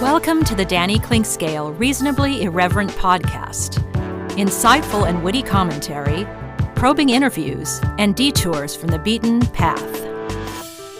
Welcome to the Danny Clinkscale Reasonably Irreverent podcast. Insightful and witty commentary, probing interviews, and detours from the beaten path.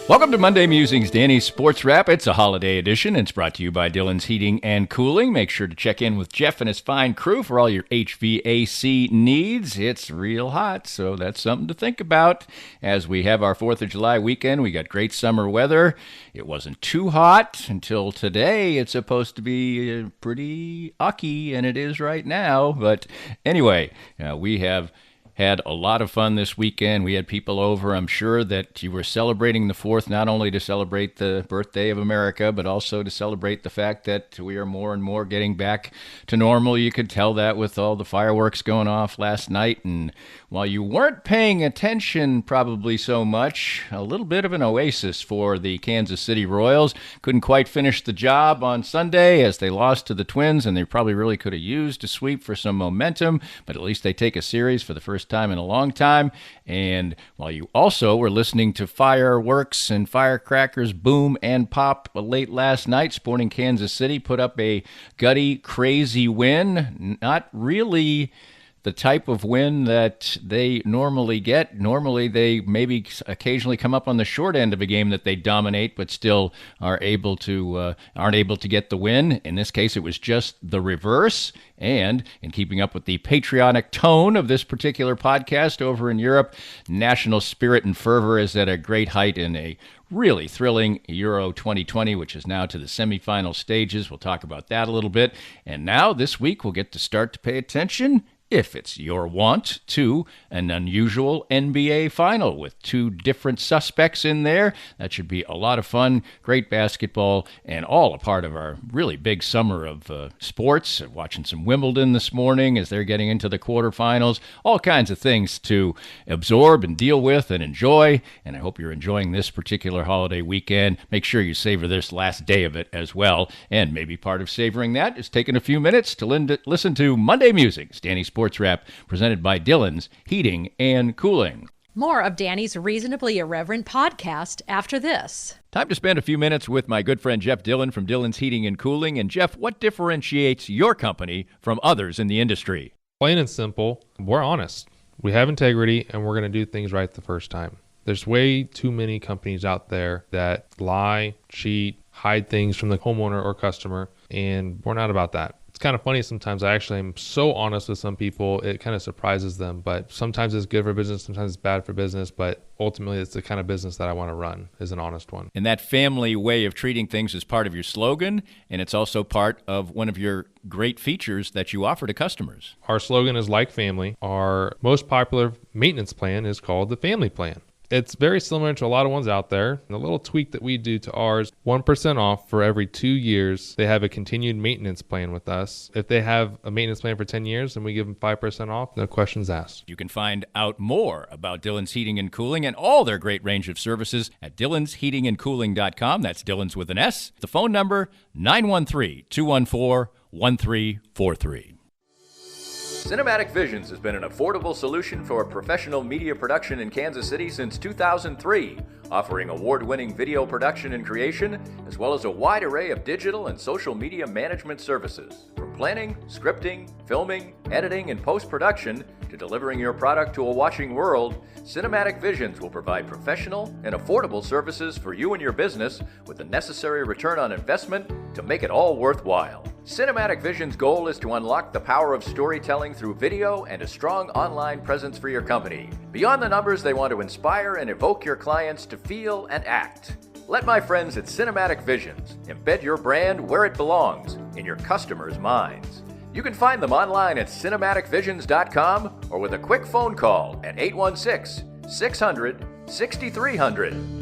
Welcome to Monday Musings-Danny SportWrap. It's a holiday edition. It's brought to you by Dillon's Heating and Cooling. Make sure to check in with Jeff and his fine crew for all your HVAC needs. It's real hot, so that's something to think about. As we have our 4th of July weekend, we got great summer weather. It wasn't too hot until today. It's supposed to be pretty ucky, and it is right now. But anyway, we have had a lot of fun this weekend. We had people over. I'm sure that you were celebrating the 4th, not only to celebrate the birthday of America, but also to celebrate the fact that we are more and more getting back to normal. You could tell that with all the fireworks going off last night. And while you weren't paying attention probably so much, a little bit of an oasis for the Kansas City Royals. Couldn't quite finish the job on Sunday as they lost to the Twins, and they probably really could have used a sweep for some momentum, but at least they take a series for the first time in a long time. And while you also were listening to fireworks and firecrackers boom and pop late last night, Sporting Kansas City put up a gutty, crazy win. Not really the type of win that they normally get. Normally, they maybe occasionally come up on the short end of a game that they dominate, but still aren't able to get the win. In this case, it was just the reverse. And in keeping up with the patriotic tone of this particular podcast over in Europe, national spirit and fervor is at a great height in a really thrilling Euro 2020, which is now to the semifinal stages. We'll talk about that a little bit. And now, this week, we'll get to start to pay attention, if it's your want, to an unusual NBA final with 2 different suspects in there. That should be a lot of fun, great basketball, and all a part of our really big summer of sports. Watching some Wimbledon this morning as they're getting into the quarterfinals. All kinds of things to absorb and deal with and enjoy, and I hope you're enjoying this particular holiday weekend. Make sure you savor this last day of it as well, and maybe part of savoring that is taking a few minutes to listen to Monday Musings, Danny SportWrap, presented by Dillon's Heating and Cooling. More of Danny's Reasonably Irreverent podcast after this. Time to spend a few minutes with my good friend Jeff Dillon from Dillon's Heating and Cooling. And Jeff, what differentiates your company from others in the industry? Plain and simple, we're honest. We have integrity, and we're going to do things right the first time. There's way too many companies out there that lie, cheat, hide things from the homeowner or customer, and we're not about that. It's kind of funny sometimes. I actually am so honest with some people, it kind of surprises them. But sometimes it's good for business, sometimes it's bad for business. But ultimately, it's the kind of business that I want to run, is an honest one. And that family way of treating things is part of your slogan, and it's also part of one of your great features that you offer to customers. Our slogan is like family. Our most popular maintenance plan is called the Family Plan. It's very similar to a lot of ones out there. The little tweak that we do to ours, 1% off for every 2 years. They have a continued maintenance plan with us. If they have a maintenance plan for 10 years, then we give them 5% off. No questions asked. You can find out more about Dillon's Heating and Cooling and all their great range of services at dillonsheatingandcooling.com. That's Dillon's with an S. The phone number, 913-214-1343. Cinematic Visions has been an affordable solution for professional media production in Kansas City since 2003, offering award-winning video production and creation, as well as a wide array of digital and social media management services. From planning, scripting, filming, editing, and post-production, to delivering your product to a watching world, Cinematic Visions will provide professional and affordable services for you and your business with the necessary return on investment to make it all worthwhile. Cinematic Vision's goal is to unlock the power of storytelling through video and a strong online presence for your company. Beyond the numbers, they want to inspire and evoke your clients to feel and act. Let my friends at Cinematic Visions embed your brand where it belongs, in your customers' minds. You can find them online at cinematicvisions.com or with a quick phone call at 816-600-6300.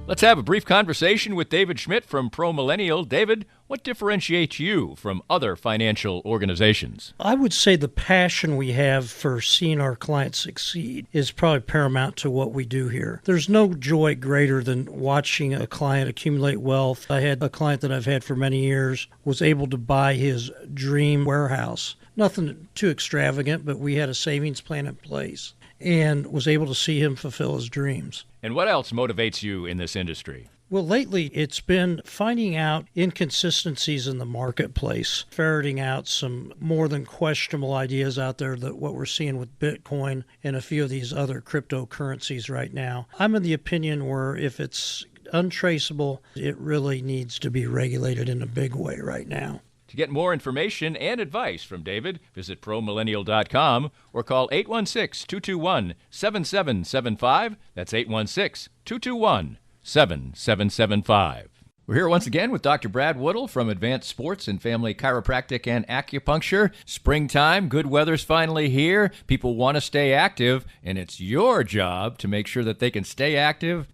Let's have a brief conversation with David Schmidt from Pro Millennial. David, what differentiates you from other financial organizations? I would say the passion we have for seeing our clients succeed is probably paramount to what we do here. There's no joy greater than watching a client accumulate wealth. I had a client that I've had for many years was able to buy his dream warehouse. Nothing too extravagant, but we had a savings plan in place. and was able to see him fulfill his dreams. And what else motivates you in this industry? Well, lately it's been finding out inconsistencies in the marketplace, ferreting out some more than questionable ideas out there, that what we're seeing with Bitcoin and a few of these other cryptocurrencies right now. I'm in the opinion where if it's untraceable, it really needs to be regulated in a big way right now. To get more information and advice from David, visit promillennial.com or call 816-221-7775. That's 816-221-7775. We're here once again with Dr. Brad Woodall from Advanced Sports and Family Chiropractic and Acupuncture. Springtime, good weather's finally here. People want to stay active, and it's your job to make sure that they can stay active,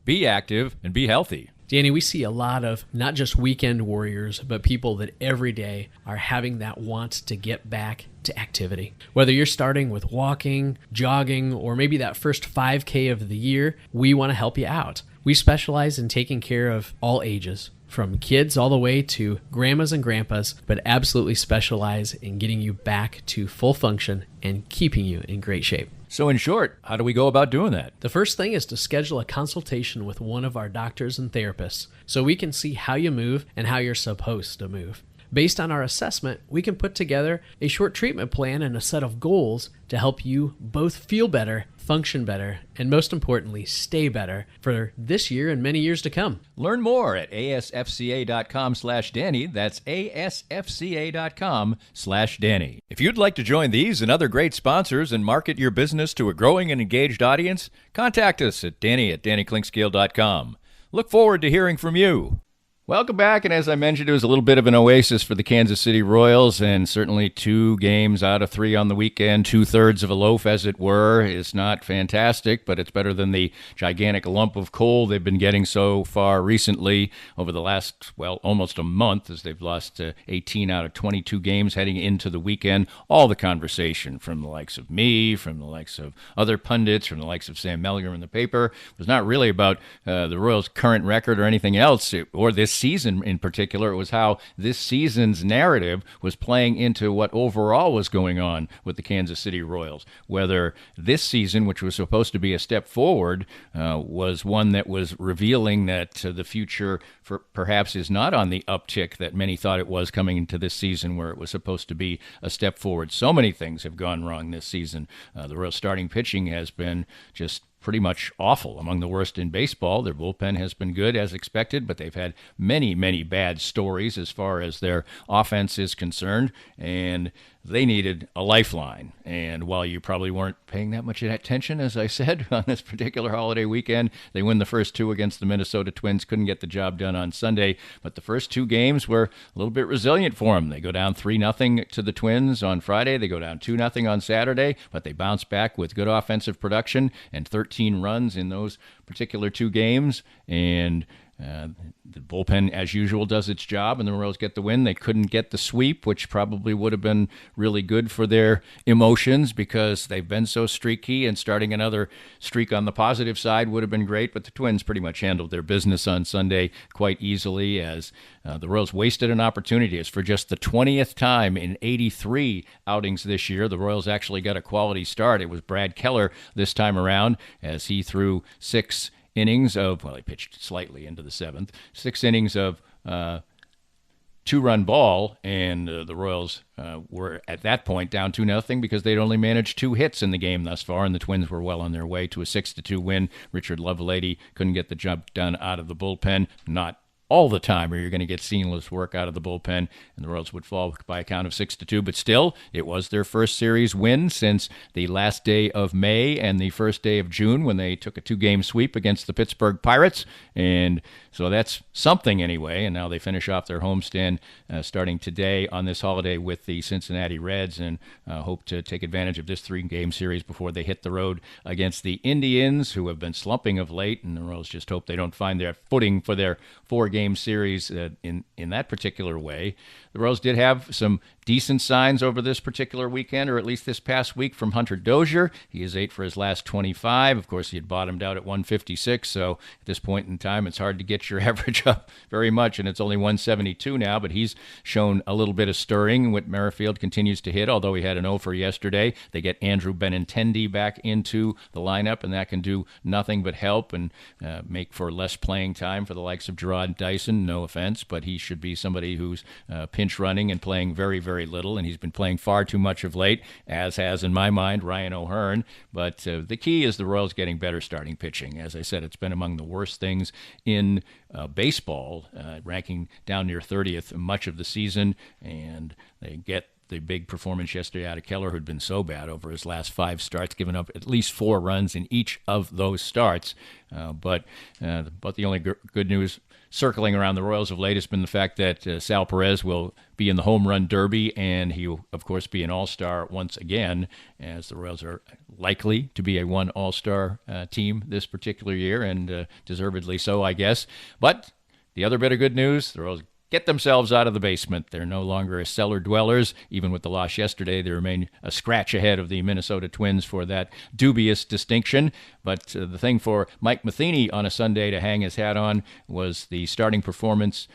and be healthy. Danny, we see a lot of not just weekend warriors, but people that every day are having that want to get back to activity. Whether you're starting with walking, jogging, or maybe that first 5K of the year, we want to help you out. We specialize in taking care of all ages, from kids all the way to grandmas and grandpas, but absolutely specialize in getting you back to full function and keeping you in great shape. So in short, how do we go about doing that? The first thing is to schedule a consultation with one of our doctors and therapists so we can see how you move and how you're supposed to move. Based on our assessment, we can put together a short treatment plan and a set of goals to help you both feel better, function better, and most importantly, stay better for this year and many years to come. Learn more at asfca.com/Danny. That's asfca.com/Danny. If you'd like to join these and other great sponsors and market your business to a growing and engaged audience, contact us at Danny@DannyKlinkscale.com. Look forward to hearing from you. Welcome back, and as I mentioned, it was a little bit of an oasis for the Kansas City Royals, and certainly 2 games out of 3 on the weekend, 2/3 of a loaf, as it were, is not fantastic, but it's better than the gigantic lump of coal they've been getting so far recently over the last, almost a month, as they've lost 18 out of 22 games heading into the weekend. All the conversation from the likes of me, from the likes of other pundits, from the likes of Sam Mellinger in the paper, was not really about the Royals' current record or anything else, or this season in particular. It was how this season's narrative was playing into what overall was going on with the Kansas City Royals. Whether this season, which was supposed to be a step forward, was one that was revealing that the future perhaps is not on the uptick that many thought it was coming into this season, where it was supposed to be a step forward. So many things have gone wrong this season. The Royals starting pitching has been just pretty much awful, among the worst in baseball. Their bullpen has been good as expected, but they've had many, many bad stories as far as their offense is concerned, and they needed a lifeline. And while you probably weren't paying that much attention, as I said, on this particular holiday weekend, they win the first 2 against the Minnesota Twins, couldn't get the job done on Sunday, but the first 2 games were a little bit resilient for them. They go down 3-0 to the Twins on Friday, they go down 2-0 on Saturday, but they bounce back with good offensive production and 13 runs in those particular 2 games, and the bullpen, as usual, does its job, and the Royals get the win. They couldn't get the sweep, which probably would have been really good for their emotions because they've been so streaky, and starting another streak on the positive side would have been great, but the Twins pretty much handled their business on Sunday quite easily, as the Royals wasted an opportunity. As for just the 20th time in 83 outings this year, the Royals actually got a quality start. It was Brad Keller this time around, as he threw 6 innings of, he pitched slightly into the 7th, 6 innings of 2-run ball, and the Royals were at that point down 2-0 because they'd only managed 2 hits in the game thus far, and the Twins were well on their way to a 6-2 win. Richard Lovelady couldn't get the job done out of the bullpen, not all the time, or you're going to get seamless work out of the bullpen, and the Royals would fall by a count of 6-2. But still, it was their first series win since the last day of May and the first day of June, when they took a 2-game sweep against the Pittsburgh Pirates. And so that's something anyway. And now they finish off their homestand starting today on this holiday with the Cincinnati Reds, and hope to take advantage of this 3-game series before they hit the road against the Indians, who have been slumping of late. And the Royals just hope they don't find their footing for their 4-game 4-game series in that particular way. The Royals did have some decent signs over this particular weekend, or at least this past week, from Hunter Dozier. He is 8 for his last 25. Of course, he had bottomed out at 156, so at this point in time, it's hard to get your average up very much, and it's only 172 now, but he's shown a little bit of stirring. Whit Merrifield continues to hit, although he had an 0 for yesterday. They get Andrew Benintendi back into the lineup, and that can do nothing but help and make for less playing time for the likes of Gerard Dyson. No offense, but he should be somebody who's pinch running and playing very, very little, and he's been playing far too much of late, as has, in my mind, Ryan O'Hearn. But the key is the Royals getting better starting pitching. As I said, it's been among the worst things in baseball, ranking down near 30th much of the season, and they get the big performance yesterday out of Keller, who'd been so bad over his last 5 starts, giving up at least 4 runs in each of those starts. But the only good news circling around the Royals of late has been the fact that Sal Perez will be in the home run derby, and he will, of course, be an all-star once again, as the Royals are likely to be a one all-star team this particular year, and deservedly so, I guess. But the other bit of good news, the Royals get themselves out of the basement. They're no longer cellar dwellers. Even with the loss yesterday, they remain a scratch ahead of the Minnesota Twins for that dubious distinction. But the thing for Mike Matheny on a Sunday to hang his hat on was the starting performance,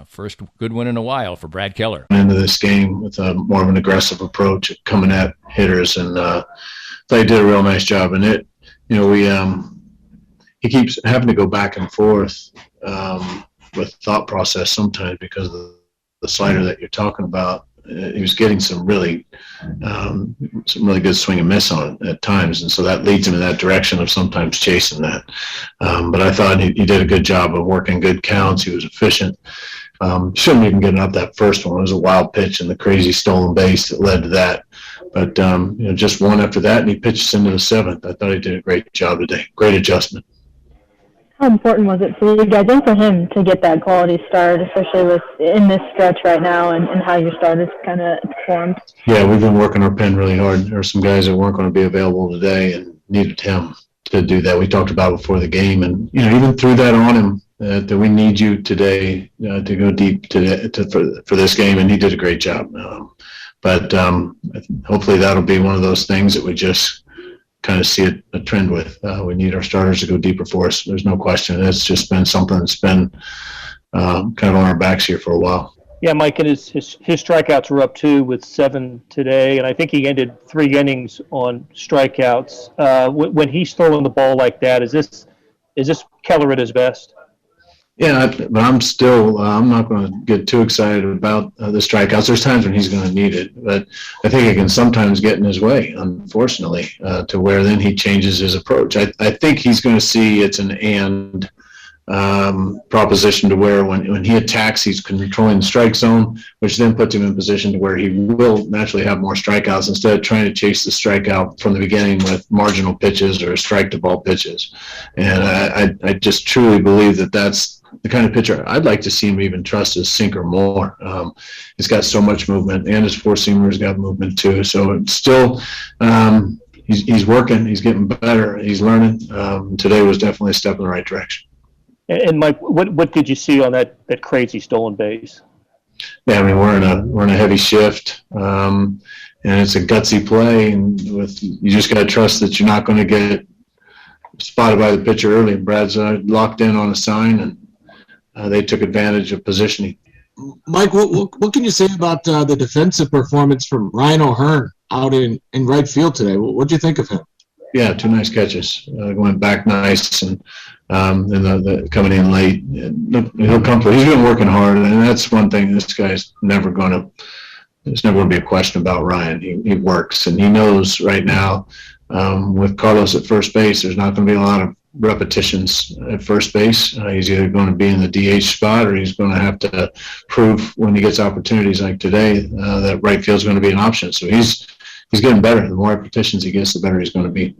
first good one in a while for Brad Keller. Into this game with more of an aggressive approach at coming at hitters, and they did a real nice job. And he keeps having to go back and forth with thought process sometimes because of the slider that you're talking about. He was getting some really good swing and miss on it at times, and so that leads him in that direction of sometimes chasing that. But I thought he did a good job of working good counts. He was efficient. Shouldn't even get up that first one. It was a wild pitch and the crazy stolen base that led to that. But just one after that, and he pitched into the 7th. I thought he did a great job today. Great adjustment. How important was it for you guys and for him to get that quality start, especially in this stretch right now, and how your starters kind of performed? Yeah, we've been working our pen really hard. There were some guys that weren't going to be available today and needed him to do that. We talked about it before the game, and even threw that on him that we need you today to go deep for this game, and he did a great job. But hopefully that'll be one of those things that we just kind of see a trend with. We need our starters to go deeper for us. There's no question. It's just been something that's been kind of on our backs here for a while. Yeah, Mike, and his strikeouts were up too with 7 today, and I think he ended 3 innings on strikeouts. When he's throwing the ball like that, is this Keller at his best? Yeah, but I'm not going to get too excited about the strikeouts. There's times when he's going to need it, but I think it can sometimes get in his way, unfortunately, to where then he changes his approach. I think he's going to see it's an and proposition to where when he attacks, he's controlling the strike zone, which then puts him in position to where he will naturally have more strikeouts instead of trying to chase the strikeout from the beginning with marginal pitches or strike-to-ball pitches. And I just truly believe that that's the kind of pitcher I'd like to see him even trust his sinker more. He's got so much movement, and his 4-seamer's got movement too. So it's still he's working, he's getting better, he's learning. Today was definitely a step in the right direction. And Mike, what did you see on that crazy stolen base? Yeah, I mean we're in a heavy shift, and it's a gutsy play, and you just got to trust that you're not going to get spotted by the pitcher early. Brad's locked in on a sign, and they took advantage of positioning. Mike, what can you say about the defensive performance from Ryan O'Hearn out in right field today? What do you think of him? Yeah, 2 nice catches, going back nice, and the coming in late. He'll come through. He's been working hard, and that's one thing. This guy's never going to. There's never going to be a question about Ryan. He works, and he knows right now with Carlos at first base, there's not going to be a lot of repetitions at first base. He's either going to be in the DH spot, or he's going to have to prove when he gets opportunities like today that right field is going to be an option. So he's getting better. The more repetitions he gets, the better he's going to be.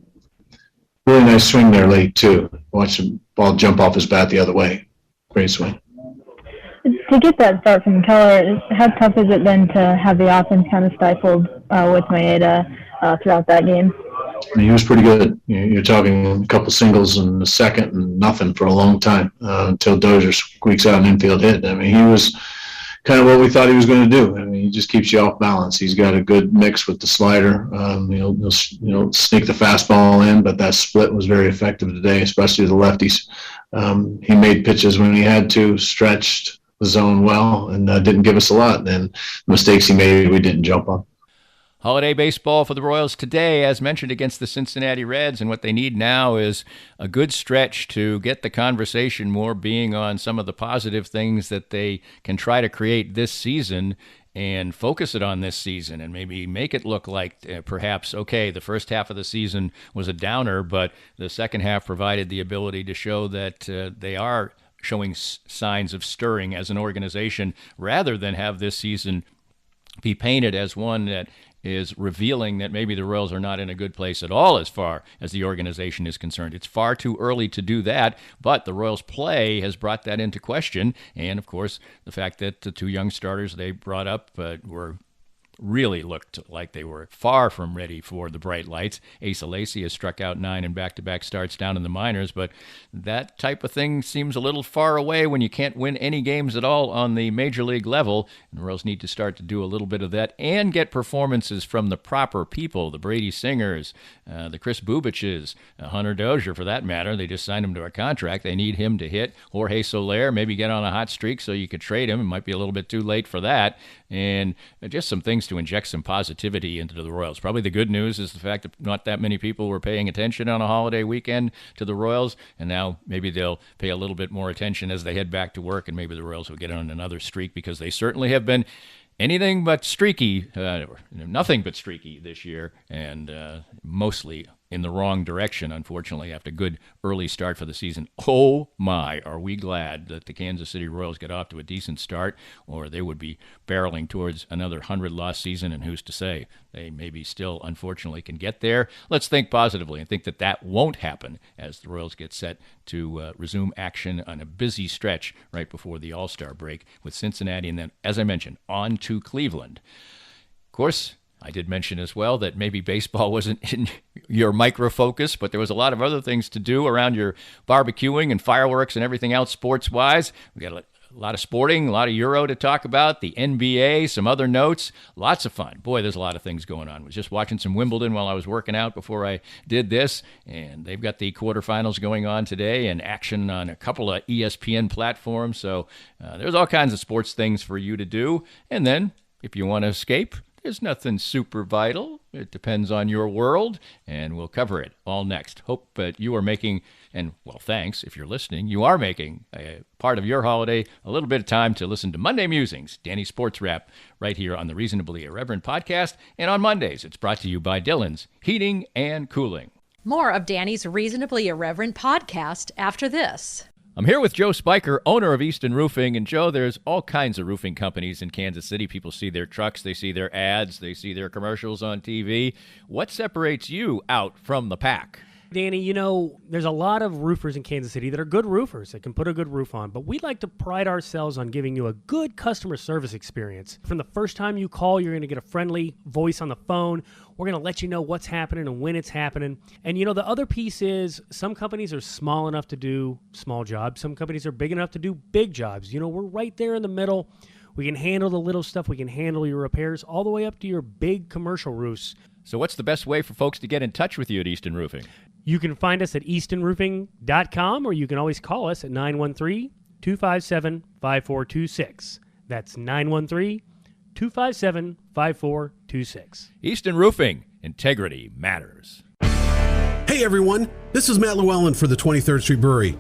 Really nice swing there late, too. Watch the ball jump off his bat the other way. Great swing. To get that start from Keller, how tough has it been to have the offense kind of stifled with Maeda throughout that game? I mean, he was pretty good. You're talking a couple singles in the second and nothing for a long time until Dozier squeaks out an infield hit. I mean, he was kind of what we thought he was going to do. I mean, he just keeps you off balance. He's got a good mix with the slider. He'll sneak the fastball in, but that split was very effective today, especially the lefties. He made pitches when he had to, stretched the zone well, and didn't give us a lot. And the mistakes he made, we didn't jump on. Holiday baseball for the Royals today, as mentioned, against the Cincinnati Reds, and what they need now is a good stretch to get the conversation more being on some of the positive things that they can try to create this season and focus it on this season and maybe make it look like perhaps, okay, the first half of the season was a downer, but the second half provided the ability to show that they are showing signs of stirring as an organization, rather than have this season be painted as one that is revealing that maybe the Royals are not in a good place at all as far as the organization is concerned. It's far too early to do that, but the Royals' play has brought that into question. And, of course, the fact that the two young starters they brought up really looked like they were far from ready for the bright lights. Asa Lacy has struck out 9 in back-to-back starts down in the minors, but that type of thing seems a little far away when you can't win any games at all on the major league level. And the Royals need to start to do a little bit of that and get performances from the proper people, the Brady Singers, the Chris Bubiches, Hunter Dozier for that matter. They just signed him to a contract. They need him to hit. Jorge Soler, maybe get on a hot streak so you could trade him. It might be a little bit too late for that. And just some things to inject some positivity into the Royals. Probably the good news is the fact that not that many people were paying attention on a holiday weekend to the Royals, and now maybe they'll pay a little bit more attention as they head back to work, and maybe the Royals will get on another streak, because they certainly have been anything but streaky, nothing but streaky this year, and mostly in the wrong direction, unfortunately, after a good early start for the season. Oh my, are we glad that the Kansas City Royals get off to a decent start, or they would be barreling towards another 100-loss season, and who's to say? They maybe still, unfortunately, can get there. Let's think positively and think that that won't happen as the Royals get set to resume action on a busy stretch right before the All-Star break with Cincinnati, and then, as I mentioned, on to Cleveland. Of course, I did mention as well that maybe baseball wasn't in your micro focus, but there was a lot of other things to do around your barbecuing and fireworks and everything else sports-wise. We got a lot of sporting, a lot of Euro to talk about, the NBA, some other notes, lots of fun. Boy, there's a lot of things going on. I was just watching some Wimbledon while I was working out before I did this, and they've got the quarterfinals going on today and action on a couple of ESPN platforms. So there's all kinds of sports things for you to do. And then, if you want to escape, there's nothing super vital. It depends on your world, and we'll cover it all next. Hope that you are making, and well, thanks if you're listening, you are making a part of your holiday a little bit of time to listen to Monday Musings, Danny Sports Wrap, right here on the Reasonably Irreverent podcast. And on Mondays, it's brought to you by Dillon's Heating and Cooling. More of Danny's Reasonably Irreverent podcast after this. I'm here with Joe Spiker, owner of Easton Roofing. And Joe, there's all kinds of roofing companies in Kansas City. People see their trucks, they see their ads, they see their commercials on TV. What separates you out from the pack? Danny, you know, there's a lot of roofers in Kansas City that are good roofers that can put a good roof on, but we like to pride ourselves on giving you a good customer service experience. From the first time you call, you're going to get a friendly voice on the phone. We're going to let you know what's happening and when it's happening. And, you know, the other piece is some companies are small enough to do small jobs. Some companies are big enough to do big jobs. You know, we're right there in the middle. We can handle the little stuff. We can handle your repairs all the way up to your big commercial roofs. So what's the best way for folks to get in touch with you at Easton Roofing? You can find us at eastonroofing.com, or you can always call us at 913-257-5426. That's 913-257-5426. Easton Roofing. Integrity matters. Hey everyone, this is Matt Llewellyn for the 23rd Street Brewery.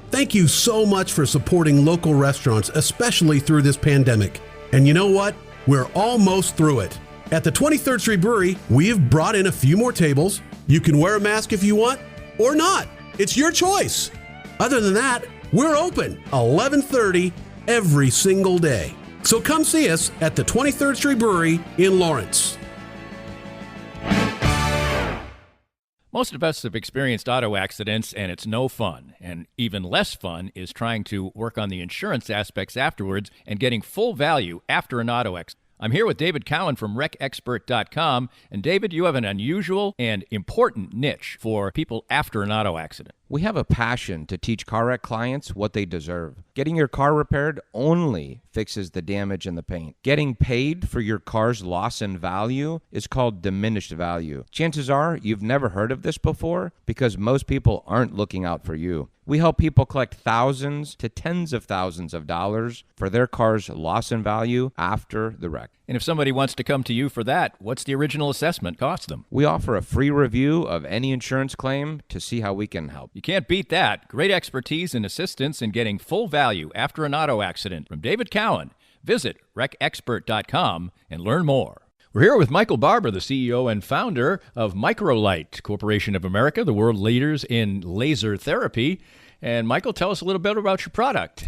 Thank you so much for supporting local restaurants, especially through this pandemic. And you know what? We're almost through it. At the 23rd Street Brewery, we've brought in a few more tables. You can wear a mask if you want, or not. It's your choice. Other than that, we're open 11:30 every single day. So come see us at the 23rd Street Brewery in Lawrence. Most of us have experienced auto accidents, and it's no fun. And even less fun is trying to work on the insurance aspects afterwards and getting full value after an auto accident. I'm here with David Cowan from RecExpert.com. And David, you have an unusual and important niche for people after an auto accident. We have a passion to teach car wreck clients what they deserve. Getting your car repaired only fixes the damage and the paint. Getting paid for your car's loss in value is called diminished value. Chances are you've never heard of this before because most people aren't looking out for you. We help people collect thousands to tens of thousands of dollars for their car's loss in value after the wreck. And if somebody wants to come to you for that, what's the original assessment cost them? We offer a free review of any insurance claim to see how we can help. You can't beat that. Great expertise and assistance in getting full value after an auto accident from David Cowan. Visit RecExpert.com and learn more. We're here with Michael Barber, the CEO and founder of Microlight Corporation of America, the world leaders in laser therapy. And Michael, tell us a little bit about your product.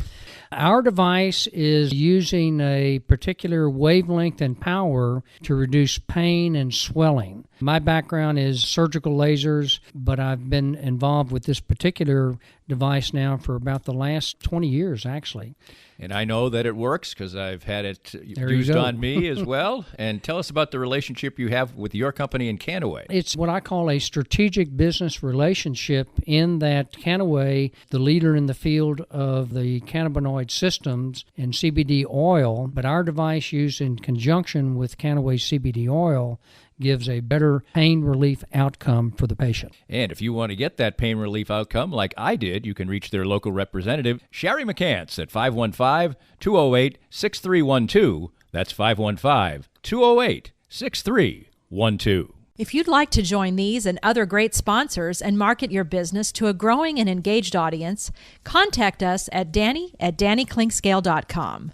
Our device is using a particular wavelength and power to reduce pain and swelling. My background is surgical lasers, but I've been involved with this particular device now for about the last 20 years, actually. And I know that it works because I've had it used on me as well. And tell us about the relationship you have with your company and Canaway. It's what I call a strategic business relationship in that Canaway, the leader in the field of the cannabinoid systems and CBD oil, but our device used in conjunction with Canaway CBD oil gives a better pain relief outcome for the patient. And if you want to get that pain relief outcome like I did, you can reach their local representative, Sherry McCants, at 515-208-6312. That's 515-208-6312. If you'd like to join these and other great sponsors and market your business to a growing and engaged audience, contact us at Danny@DannyKlinkscale.com.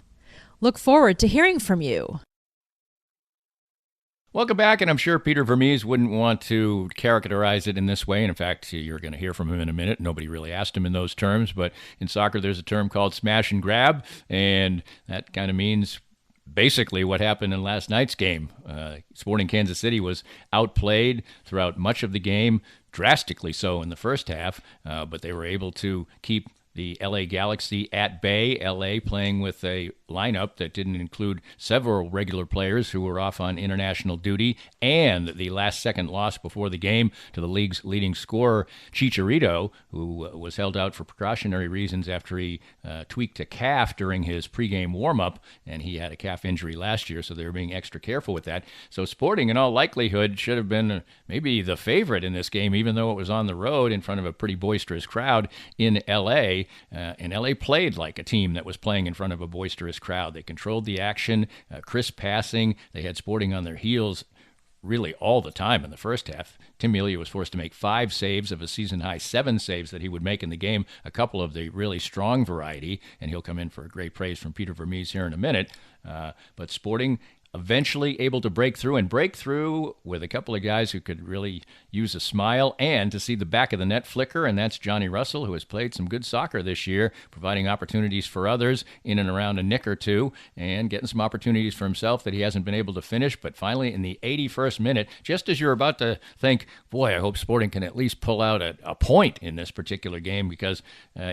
Look forward to hearing from you. Welcome back, and I'm sure Peter Vermees wouldn't want to characterize it in this way. And in fact, you're going to hear from him in a minute. Nobody really asked him in those terms, but in soccer there's a term called smash and grab, and that kind of means basically what happened in last night's game. Sporting Kansas City was outplayed throughout much of the game, drastically so in the first half, but they were able to keep the LA Galaxy at bay. LA playing with a lineup that didn't include several regular players who were off on international duty, and the last-second loss before the game to the league's leading scorer, Chicharito, who was held out for precautionary reasons after he tweaked a calf during his pregame warm-up, and he had a calf injury last year, so they were being extra careful with that. So Sporting, in all likelihood, should have been maybe the favorite in this game, even though it was on the road in front of a pretty boisterous crowd in L.A., and L.A. played like a team that was playing in front of a boisterous crowd. They controlled the action, crisp passing. They had Sporting on their heels really all the time in the first half. Tim Melia was forced to make 5 saves of a season-high 7 saves that he would make in the game, a couple of the really strong variety, and he'll come in for a great praise from Peter Vermees here in a minute. But Sporting eventually able to break through with a couple of guys who could really use a smile and to see the back of the net flicker, and that's Johnny Russell, who has played some good soccer this year, providing opportunities for others in and around a nick or two, and getting some opportunities for himself that he hasn't been able to finish. But finally, in the 81st minute, just as you're about to think, boy, I hope Sporting can at least pull out a point in this particular game, because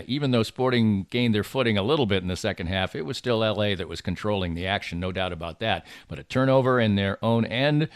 even though Sporting gained their footing a little bit in the second half, it was still LA that was controlling the action, no doubt about that. But a turnover in their own end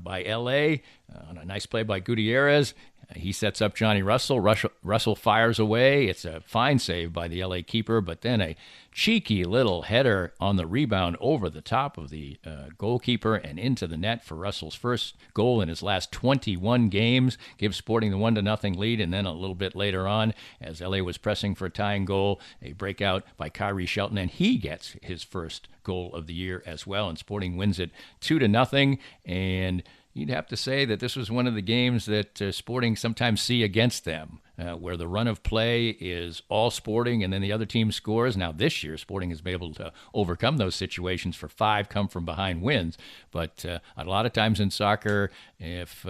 by L.A. On a nice play by Gutierrez. He sets up Johnny Russell. Russell fires away. It's a fine save by the L.A. keeper, but then a cheeky little header on the rebound over the top of the goalkeeper and into the net for Russell's first goal in his last 21 games. Gives Sporting the 1-0 lead, and then a little bit later on, as L.A. was pressing for a tying goal, a breakout by Kyrie Shelton, and he gets his first goal of the year as well, and Sporting wins it 2-0, and you'd have to say that this was one of the games that Sporting sometimes see against them, where the run of play is all Sporting and then the other team scores. Now this year, Sporting has been able to overcome those situations for 5 come-from-behind wins. But a lot of times in soccer, if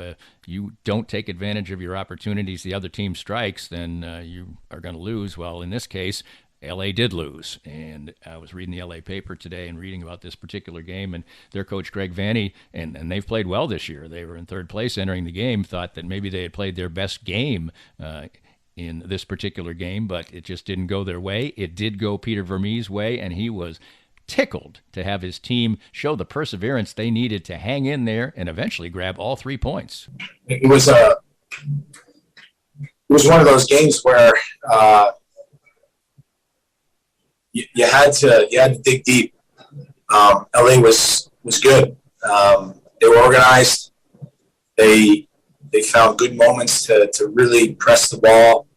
you don't take advantage of your opportunities, the other team strikes, then you are going to lose. Well, in this case, L.A. did lose, and I was reading the L.A. paper today and reading about this particular game, and their coach, Greg Vanney, and they've played well this year. They were in third place entering the game, thought that maybe they had played their best game in this particular game, but it just didn't go their way. It did go Peter Vermees' way, and he was tickled to have his team show the perseverance they needed to hang in there and eventually grab all 3 points. It was one of those games where you had to dig deep. LA was good. They were organized. They found good moments to really press the ball.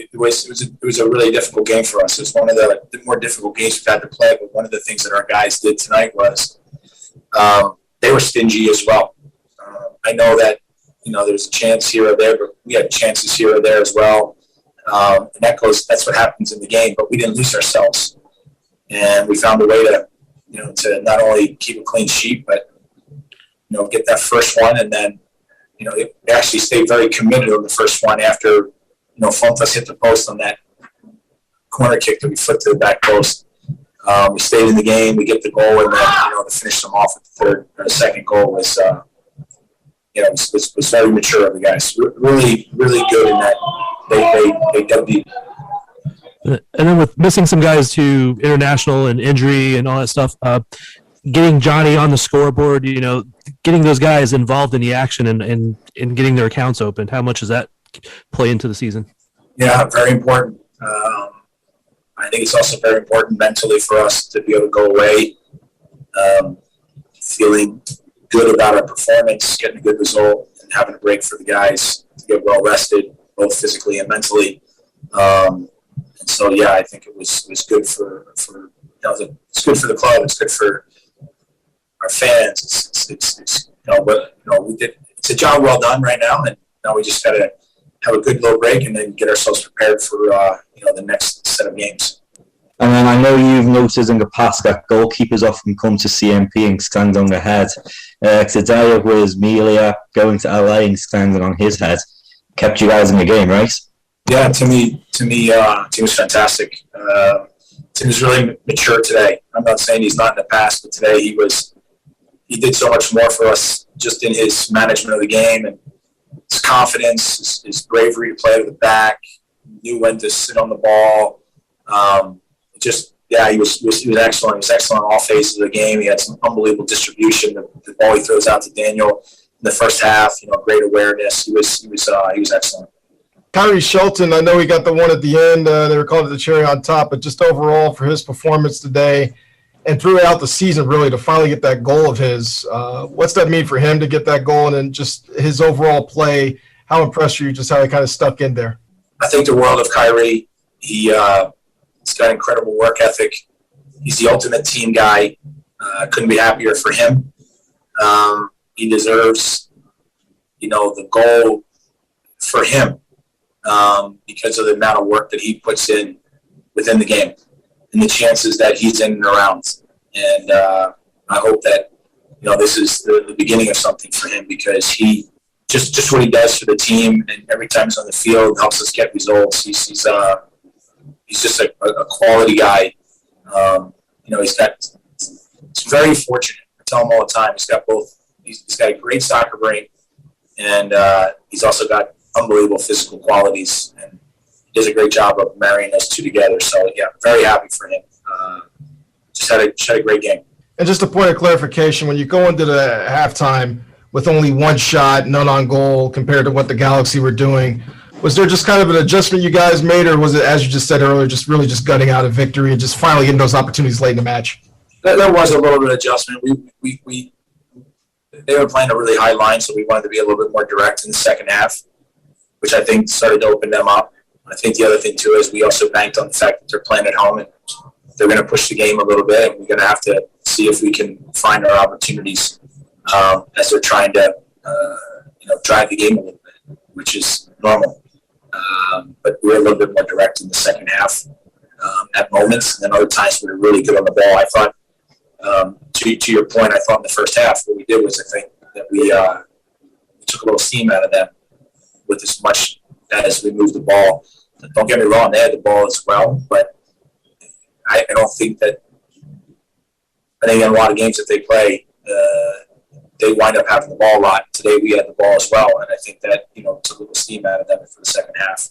It was a really difficult game for us. It was one of the more difficult games we've had to play. But one of the things that our guys did tonight was they were stingy as well. I know that there's a chance here or there, but we had chances here or there as well. And that's what happens in the game. But we didn't lose ourselves, and we found a way to not only keep a clean sheet, but get that first one, and then they actually stayed very committed on the first one after Fontas hit the post on that corner kick that we flipped to the back post. We stayed in the game. We get the goal, and then to finish them off with the second goal was was very mature of the guys. Really, really good in that they dug deep. And then with missing some guys to international and injury and all that stuff, getting Johnny on the scoreboard, getting those guys involved in the action and getting their accounts opened, how much does that play into the season? Yeah, very important. I think it's also very important mentally for us to be able to go away, feeling good about our performance, getting a good result, and having a break for the guys to get well rested, both physically and mentally. And so, yeah, I think it was good for it's good for the club. It's good for our fans. We did. It's a job well done right now, and now we just got to have a good little break and then get ourselves prepared for the next set of games. And then I know you've noticed in the past that goalkeepers often come to CMP and stand on their head. Today it was Melia going to LA and standing on his head. Kept you guys in the game, right? Yeah, Timmy was fantastic. Tim was really mature today. I'm not saying he's not in the past, but today he did so much more for us just in his management of the game and his confidence, his bravery to play to the back, knew when to sit on the ball. He was excellent. He was excellent on all phases of the game. He had some unbelievable distribution. The ball he throws out to Daniel in the first half, great awareness. He was excellent. Kyrie Shelton, I know he got the one at the end. They were calling it the cherry on top, but just overall for his performance today and throughout the season, really, to finally get that goal of his. What's that mean for him to get that goal, and then just his overall play? How impressed are you just how he kind of stuck in there? I think the world of Kyrie. He's got incredible work ethic. He's the ultimate team guy. Couldn't be happier for him. He deserves, the goal for him because of the amount of work that he puts in within the game and the chances that he's in and around. And I hope that, this is the beginning of something for him because he just what he does for the team and every time he's on the field helps us get results. He's just a quality guy. He's very fortunate. I tell him all the time. He's got both. He's got a great soccer brain, and he's also got unbelievable physical qualities. And he does a great job of marrying those two together. So yeah, very happy for him. Just had a great game. And just a point of clarification: when you go into the halftime with only one shot, none on goal, compared to what the Galaxy were doing. Was there just kind of an adjustment you guys made, or was it, as you just said earlier, just really just gutting out a victory and just finally getting those opportunities late in the match? There was a little bit of adjustment. They were playing a really high line, so we wanted to be a little bit more direct in the second half, which I think started to open them up. I think the other thing, too, is we also banked on the fact that they're playing at home and they're going to push the game a little bit, and we're going to have to see if we can find our opportunities as they're trying to drive the game a little bit, which is normal. But we were a little bit more direct in the second half at moments, and then other times we were really good on the ball. I thought, to your point, I thought in the first half what we did was I think that we took a little steam out of them with as much as we moved the ball. Don't get me wrong, they had the ball as well, but I don't think that – I think in a lot of games that they play, they wind up having the ball a lot. Today we had the ball as well, and I think that, took a little steam out of them for the second half.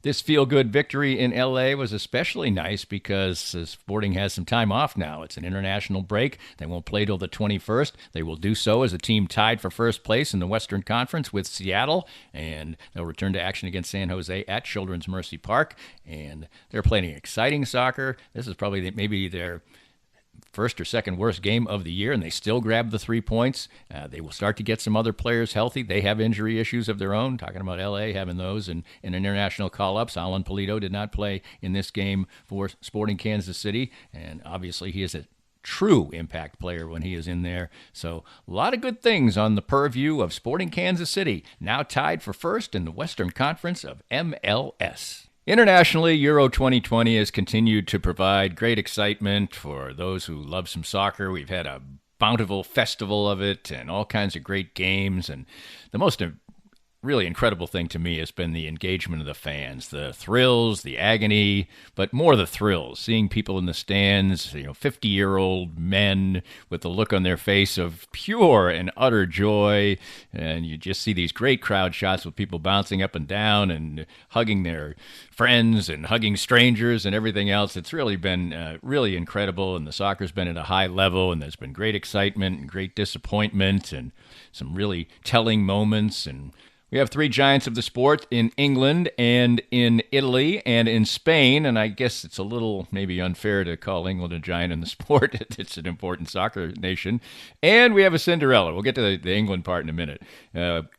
This feel-good victory in L.A. was especially nice because Sporting has some time off now. It's an international break. They won't play till the 21st. They will do so as a team tied for first place in the Western Conference with Seattle, and they'll return to action against San Jose at Children's Mercy Park, and they're playing exciting soccer. This is probably maybe their first or second worst game of the year, and they still grab the 3 points. They will start to get some other players healthy. They have injury issues of their own, talking about L.A. having those and international call-ups. Alan Polito did not play in this game for Sporting Kansas City, and obviously he is a true impact player when he is in there. So a lot of good things on the purview of Sporting Kansas City, now tied for first in the Western Conference of MLS. Internationally, Euro 2020 has continued to provide great excitement for those who love some soccer. We've had a bountiful festival of it and all kinds of great games. And the most really incredible thing to me has been the engagement of the fans, the thrills, the agony, but more the thrills, seeing people in the stands, 50-year-old men with the look on their face of pure and utter joy. And you just see these great crowd shots with people bouncing up and down and hugging their friends and hugging strangers and everything else. It's really been really incredible, and the soccer's been at a high level, and there's been great excitement and great disappointment and some really telling moments. And we have 3 giants of the sport in England and in Italy and in Spain, and I guess it's a little maybe unfair to call England a giant in the sport. It's an important soccer nation. And we have a Cinderella. We'll get to the England part in a minute.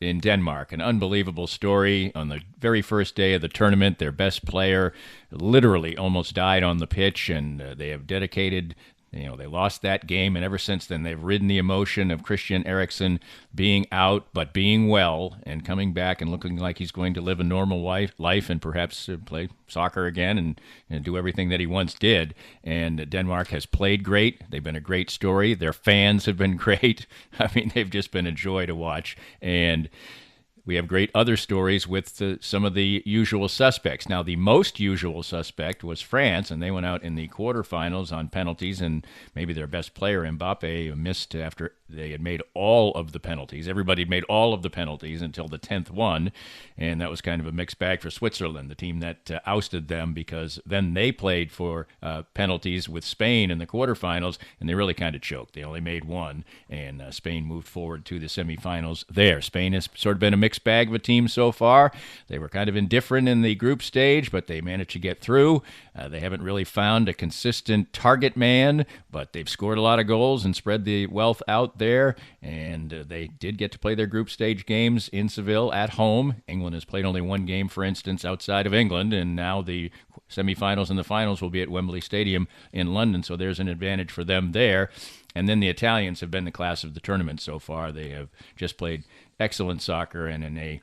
In Denmark, an unbelievable story. On the very first day of the tournament, their best player literally almost died on the pitch, and they have dedicated they lost that game, and ever since then they've ridden the emotion of Christian Eriksen being out but being well and coming back and looking like he's going to live a normal life and perhaps play soccer again and do everything that he once did. And Denmark has played great. They've been a great story. Their fans have been great. I mean, they've just been a joy to watch. And we have great other stories with some of the usual suspects. Now, the most usual suspect was France, and they went out in the quarterfinals on penalties, and maybe their best player, Mbappe, missed after they had made all of the penalties. Everybody had made all of the penalties until the 10th one, and that was kind of a mixed bag for Switzerland, the team that ousted them, because then they played for penalties with Spain in the quarterfinals, and they really kind of choked. They only made one, and Spain moved forward to the semifinals there. Spain has sort of been a mixed bag of a team so far. They were kind of indifferent in the group stage, but they managed to get through. They haven't really found a consistent target man, but they've scored a lot of goals and spread the wealth out there, and they did get to play their group stage games in Seville at home. England has played only one game, for instance, outside of England, and now the semifinals and the finals will be at Wembley Stadium in London, so there's an advantage for them there. And then the Italians have been the class of the tournament so far. They have just played excellent soccer, and in a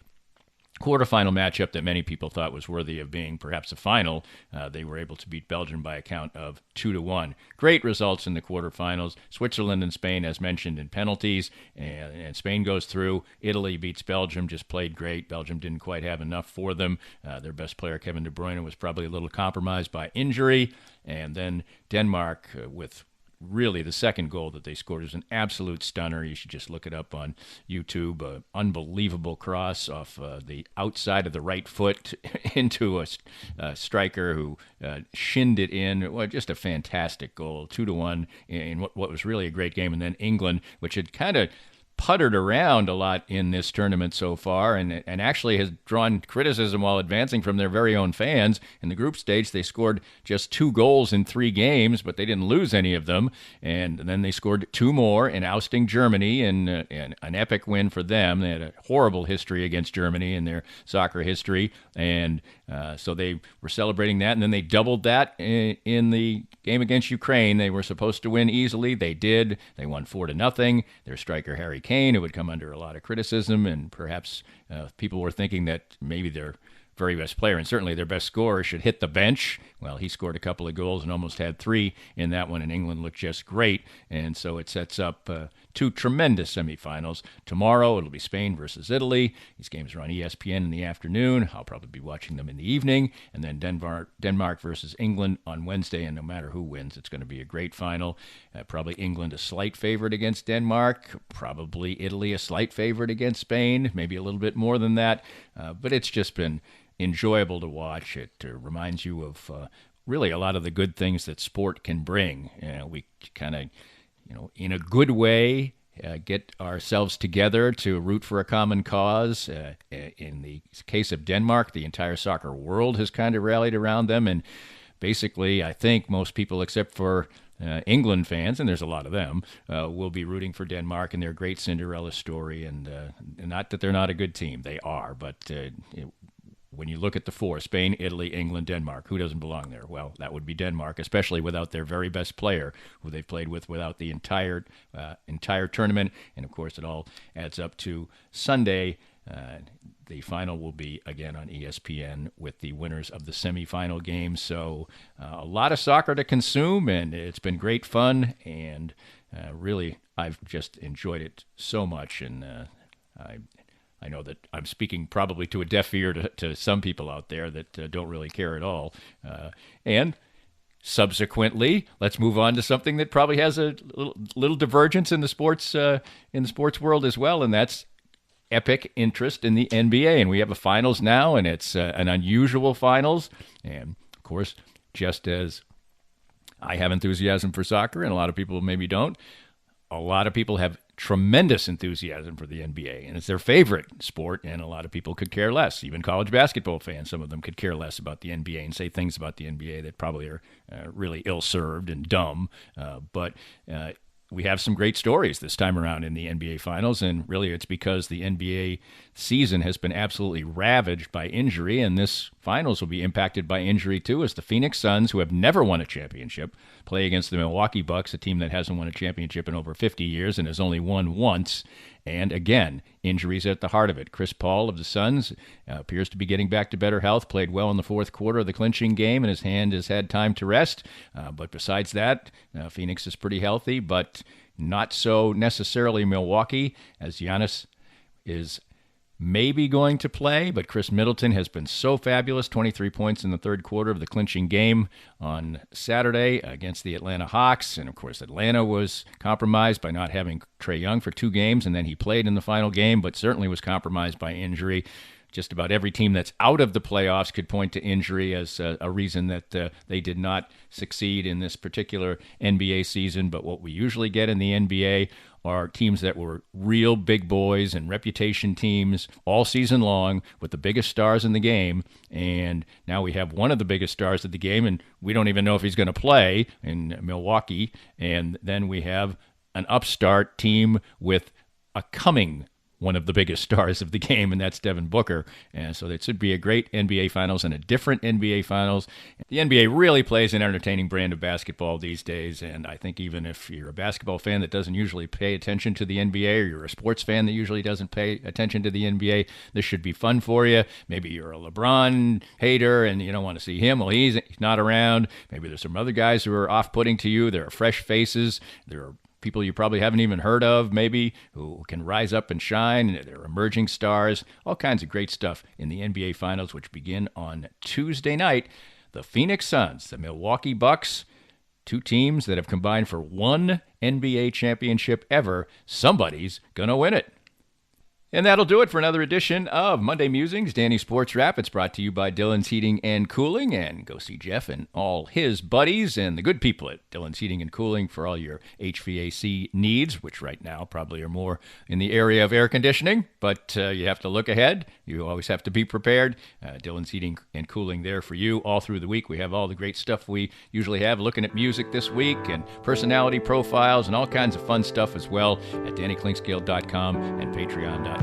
quarterfinal matchup that many people thought was worthy of being perhaps a final, they were able to beat Belgium by a count of 2-1. Great results in the quarterfinals. Switzerland and Spain, as mentioned, in penalties, and Spain goes through. Italy beats Belgium, just played great. Belgium didn't quite have enough for them. Their best player, Kevin De Bruyne, was probably a little compromised by injury. And then Denmark with really the second goal that they scored is an absolute stunner. You should just look it up on YouTube. Unbelievable cross off the outside of the right foot into a striker who shinned it in. Well, just a fantastic goal, 2-1 in what was really a great game. And then England, which had kind of puttered around a lot in this tournament so far and actually has drawn criticism while advancing from their very own fans. In the group stage, they scored just 2 goals in 3 games, but they didn't lose any of them. And then they scored 2 more in ousting Germany, and an epic win for them. They had a horrible history against Germany in their soccer history, and so they were celebrating that. And then they doubled that in the game against Ukraine. They were supposed to win easily. They did. They won 4-0. Their striker, Harry Kane, who would come under a lot of criticism, and perhaps people were thinking that maybe their very best player and certainly their best scorer should hit the bench. Well, he scored a couple of goals and almost had 3 in that one, and England looked just great. And so it sets up 2 tremendous semifinals. Tomorrow it'll be Spain versus Italy. These games are on ESPN in the afternoon. I'll probably be watching them in the evening. And then Denmark versus England on Wednesday, and no matter who wins, it's going to be a great final. Probably England a slight favorite against Denmark. Probably Italy a slight favorite against Spain. Maybe a little bit more than that. But it's just been enjoyable to watch. It reminds you of really a lot of the good things that sport can bring. We kind of, in a good way, get ourselves together to root for a common cause. In the case of Denmark, the entire soccer world has kind of rallied around them. And basically, I think most people, except for England fans, and there's a lot of them, will be rooting for Denmark and their great Cinderella story. And not that they're not a good team. They are. But when you look at the four, Spain, Italy, England, Denmark, who doesn't belong there? Well, that would be Denmark, especially without their very best player, who they've played with without the entire tournament. And, of course, it all adds up to Sunday. The final will be, again, on ESPN with the winners of the semifinal games. So a lot of soccer to consume, and it's been great fun. And really, I've just enjoyed it so much. And I know that I'm speaking probably to a deaf ear to some people out there that don't really care at all. And subsequently, let's move on to something that probably has a little divergence in the sports world as well, and that's epic interest in the NBA. And we have a finals now, and it's an unusual finals. And, of course, just as I have enthusiasm for soccer, and a lot of people maybe don't, a lot of people have tremendous enthusiasm for the NBA, and it's their favorite sport, and a lot of people could care less. Even college basketball fans, some of them could care less about the NBA and say things about the NBA that probably are really ill-served and dumb. But we have some great stories this time around in the NBA Finals, and really it's because the NBA season has been absolutely ravaged by injury, and this Finals will be impacted by injury too, as the Phoenix Suns, who have never won a championship, play against the Milwaukee Bucks, a team that hasn't won a championship in over 50 years and has only won once. And again, injuries at the heart of it. Chris Paul of the Suns appears to be getting back to better health, played well in the fourth quarter of the clinching game, and his hand has had time to rest. But besides that, Phoenix is pretty healthy, but not so necessarily Milwaukee, as Giannis is maybe going to play, but Chris Middleton has been so fabulous, 23 points in the third quarter of the clinching game on Saturday against the Atlanta Hawks. And, of course, Atlanta was compromised by not having Trae Young for 2 games, and then he played in the final game, but certainly was compromised by injury. Just about every team that's out of the playoffs could point to injury as a reason that they did not succeed in this particular NBA season. But what we usually get in the NBA are teams that were real big boys and reputation teams all season long with the biggest stars in the game. And now we have one of the biggest stars of the game, and we don't even know if he's going to play in Milwaukee. And then we have an upstart team with a coming one of the biggest stars of the game, and that's Devin Booker. And so it should be a great NBA Finals and a different NBA Finals. The NBA really plays an entertaining brand of basketball these days, and I think even if you're a basketball fan that doesn't usually pay attention to the NBA, or you're a sports fan that usually doesn't pay attention to the NBA, this should be fun for you. Maybe you're a LeBron hater and you don't want to see him. Well, he's not around. Maybe there's some other guys who are off-putting to you. There are fresh faces. There are people you probably haven't even heard of, maybe, who can rise up and shine. They're emerging stars. All kinds of great stuff in the NBA Finals, which begin on Tuesday night. The Phoenix Suns, the Milwaukee Bucks, 2 teams that have combined for 1 NBA championship ever. Somebody's going to win it. And that'll do it for another edition of Monday Musings, Danny Sports Wrap. It's brought to you by Dillon's Heating and Cooling. And go see Jeff and all his buddies and the good people at Dillon's Heating and Cooling for all your HVAC needs, which right now probably are more in the area of air conditioning. But you have to look ahead. You always have to be prepared. Dillon's Heating and Cooling there for you all through the week. We have all the great stuff we usually have, looking at music this week and personality profiles and all kinds of fun stuff as well at DannyKlinkscale.com and Patreon.com/Danny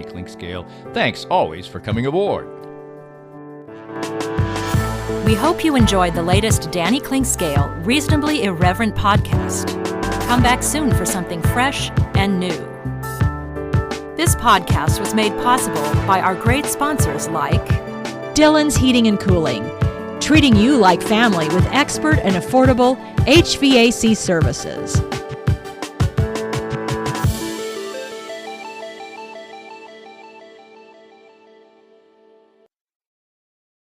Klinkscale. Thanks always for coming aboard. We hope you enjoyed the latest Danny Klinkscale Reasonably Irreverent podcast. Come back soon for something fresh and new. This podcast was made possible by our great sponsors like Dillon's Heating and Cooling, treating you like family with expert and affordable HVAC services.